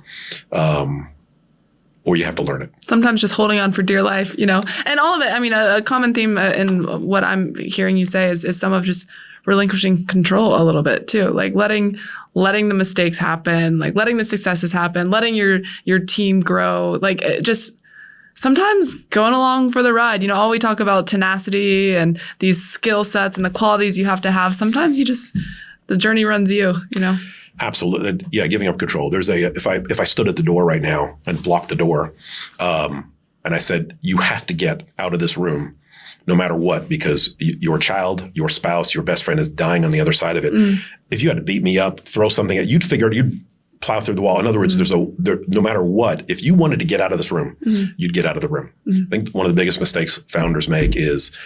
Or you have to learn it. Sometimes just holding on for dear life, and all of it. I mean, a common theme in what I'm hearing you say is some of just relinquishing control a little bit too, like letting the mistakes happen, like letting the successes happen, letting your team grow, like just sometimes going along for the ride. All we talk about tenacity and these skill sets and the qualities you have to have. Sometimes the journey runs you. Absolutely. Yeah. Giving up control. There's if I stood at the door right now and blocked the door, and I said, you have to get out of this room no matter what, because your child, your spouse, your best friend is dying on the other side of it. If you had to beat me up, throw something at you'd plow through the wall. In other words, no matter what, if you wanted to get out of this room, you'd get out of the room. I think one of the biggest mistakes founders make is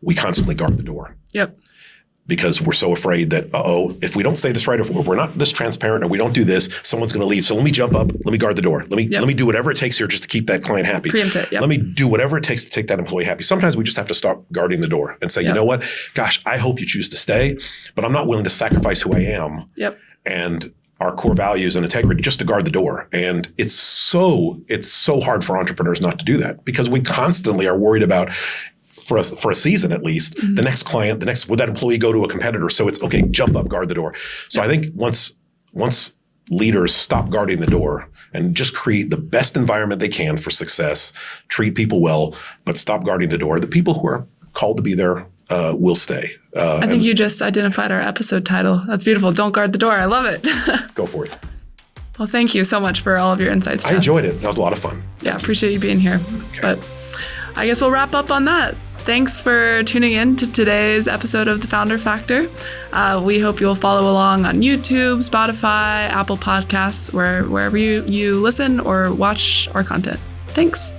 we constantly guard the door. Yep. Because we're so afraid that, if we don't say this right, if we're not this transparent or we don't do this, someone's going to leave. So let me jump up. Let me guard the door. Let me do whatever it takes here just to keep that client happy. Preempt it. Yep. Let me do whatever it takes to take that employee happy. Sometimes we just have to stop guarding the door and say, you know what? Gosh, I hope you choose to stay, but I'm not willing to sacrifice who I am. Yep. And our core values and integrity just to guard the door. And it's so hard for entrepreneurs not to do that because we constantly are worried about, for a season at least, the next client, would that employee go to a competitor? So it's okay, jump up, guard the door. So I think once leaders stop guarding the door and just create the best environment they can for success, treat people well, but stop guarding the door, the people who are called to be there will stay. I think you just identified our episode title. That's beautiful. Don't guard the door. I love it. Go for it. Well, thank you so much for all of your insights, Geoff. I enjoyed it. That was a lot of fun. Yeah, appreciate you being here. Okay. But I guess we'll wrap up on that. Thanks for tuning in to today's episode of The Founder Factor. We hope you'll follow along on YouTube, Spotify, Apple Podcasts, wherever you listen or watch our content. Thanks.